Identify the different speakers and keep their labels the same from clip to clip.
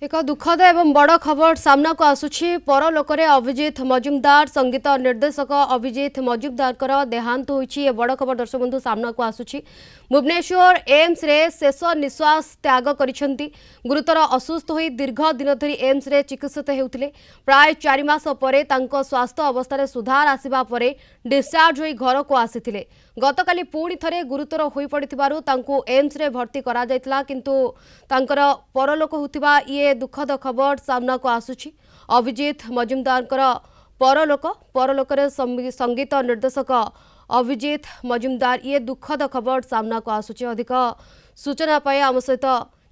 Speaker 1: एक दुखद एवं बड़ खबर सामना को आसुछि परलोकरे अभिजीत मजुमदार संगीत निर्देशक अभिजीत मजुमदार देहांत होइछि। बड़ खबर दर्शक बंधु सामना को आसुछि। भुवनेश्वर एम्स रे शेष निश्वास त्याग करिसेंती। गुरुतर असुस्थ होई दीर्घ दिन धरी एम्स रे चिकित्सित हेउथिले। प्राय 4 मास परे तांको स्वास्थ्य अवस्था रे सुधार आसिबा परे डिस्चार्ज होई घर को आसिथिले। गतकाली पुणी थरे गुरुतर होई पड़िथिबारु तांको एम्स रे भर्ती करा जायतला, किंतु तांकर परलोक होतिबा ये दुखद खबर सामना को आसुछि। अभिजीत मजुमदार परलोकरे संगीत निर्देशक अभिजीत मजुमदार ये दुखद खबर सामना को आसुछि। अधिक सूचना पाए आम सहित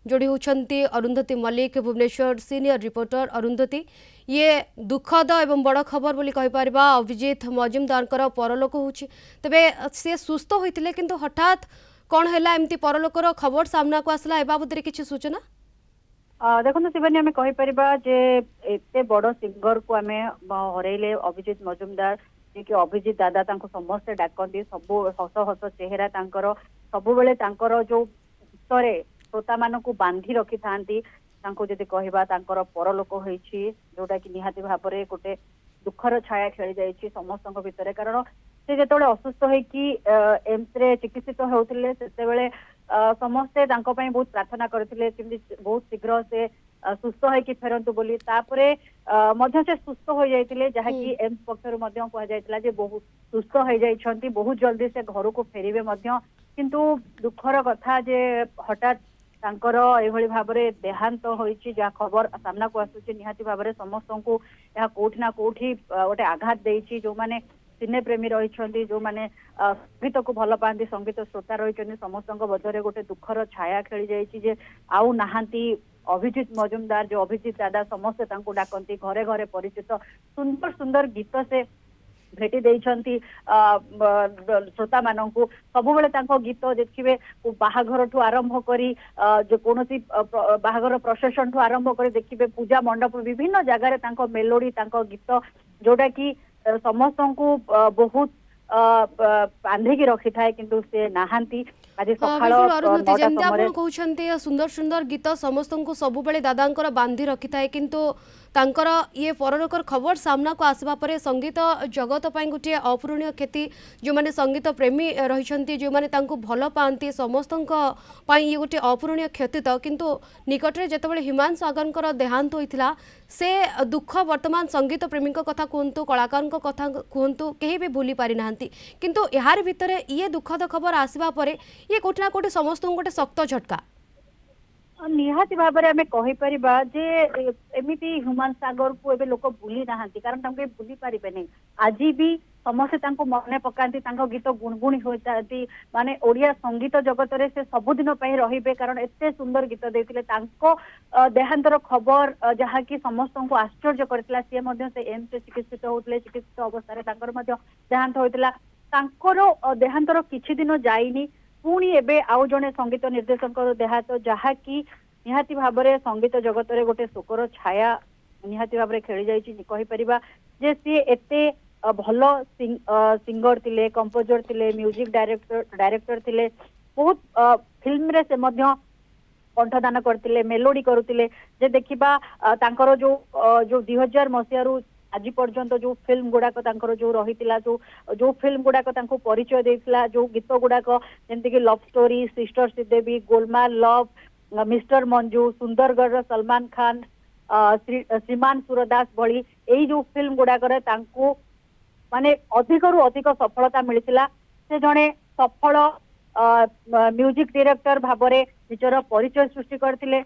Speaker 1: जोड़ी होती अरुंधति मल्लिक, भुवनेश्वर सीनियर रिपोर्टर। अरुंधति, ये दुखद एवं बड़ खबर बोली कहि परिबा। अभिजीत मजुमदार परलोक होछि, तबे से सुस्थ होइतिले किंतु हठात कौन है एमती परलोकर खबर सामना को आसला ए बाबद किछि सूचना?
Speaker 2: देखो शिवानी आम कहीपर जे एते बड़ सिंगर को आम हरइले अभिजीत मजुमदार, जे अभिजीत दादा समस्ते डाकती, सब हस हस चेहरा सब बेले जो गीतरे श्रोता मान बांधि रखि था जदि कहवा परलोक होइछि, जोटा कि निहाती भाव में गोटे दुखर छाया खेली जाइछि समस्त भितर। कारण से जो असुस्थ होइकि एम्स रे चिकित्सित होउथिले सेतेबेले समस्ते बहुत प्रार्थना करथिले बहुत शीघ्र से सुस्थ होइकि फेरंतु बोली। तापरे मध्य से सुस्थ हो जाइतिले, जहा कि एम्स पक्षरु मध्य कहा जाइतिला जे बहुत सुस्थ हो जाइछंती, बहुत जल्दी से घर को फेरिबे मध्य। किंतु दुखर कथा जे हठात तांकर एभली भाबरे देहांत होइछि, जा खबर सामना को आसुछि निहाती भाबरे समस्त को या कोठी ना कोठी गोटे आघात देइछि। जो माने सिने प्रेमी रही, जो माने संगीत को भल पाती, संगीत श्रोता रही, समस्त बदले गोटे दुखर छाया खेली जाइछि जे आउ नाहांती अभिजीत मजुमदार, जो अभिजीत दादा समस्ते तांको डाकती, घरे घरे परिचित सुंदर सुंदर गीत से भेटी देइछंती श्रोता माननकु। सबुबेले तांको गीत देखिबे बाहाघर ठू आरंभ करी जो कोनोसी बाहाघर प्रोसेशन ठू आरंभ करी देखिबे पूजा मंडप विभिन्न जगार तांको मेलोडी, तांको गीत जोटा कि समस्त को बहुत बांधिकी रखी थाए, किंतु से नाहांती। आज
Speaker 1: कहते सुंदर सुंदर गीत समस्त को सबुबले दादा बांधि रखी थाए, किंतु तांकर ये परलोकर खबर सामना को आसवा परे संगीत जगत पर गोटे अपूरणीय क्षति। जो माने संगीत प्रेमी रही, जो माने तांको भल पाती, समस्त ये गोटे अपूरणीय क्षति। तो किंतु निकटरे जेतेबेले हिमांशु आगरकर देहांत होइथिला, से दुख वर्तमान संगीत प्रेमी कथा कहतु, कलाकार कथा कहतु, कहीं भी भूली पारि नांती। किंतु यार भितर ये दुखद खबर आसवा परे ये कोठी ना कोठी समस्त गोटे शक्त झटका।
Speaker 2: निहाती भाव में आम कहीपर जे एमती ह्यूमान सागर को एबे लोक भूली ना, कारण भूली पारे नहीं। आज भी समस्ते मन पकाती, गीत गुणगुणी होता माने ओडिया संगीत जगत रे से सबुदिन रे, कारण एते सुंदर गीत देते। देहांतर खबर जहाँकि समस्त को आश्चर्य करथिला, सी एम्स से चिकित्सित होते, चिकित्सित अवस्था देहांत होता। देहांतर किछि दिन जाइनी, पुणी एबे आउ जने संगीत निर्देशक देहांत, जहाँकि निहाती भाव में संगीत जगत रे गोटे शोकर छाया निहाती भाव में खेली जाइछि। कहीपर जे सी एते भल सिंगर थिले, कंपोजर थिले, म्यूजिक डायरेक्टर थिले, बहुत फिल्म रे से मध्य कंठदान करथिले, मेलोडी करुथिले। जे देखिबा तांकर जो 2000 मसियारू आज पर्यंत जो फिल्म गुड़ाक जो रही, जो फिल्म गुड़ाक परिचय देइथिला, जो गीत गुड़ाक जेमती कि love story, sister Sridevi, Golmaal, love, mister Manju, Sundargarh Salman Khan, श्रीमान सूरदास भली यही जो फिल्म गुड़ाक माने अधिक रु अधिक सफलता मिलता। से जड़े सफल म्यूजिक डायरेक्टर भाव में निजर परिचय सृष्टि करथिले।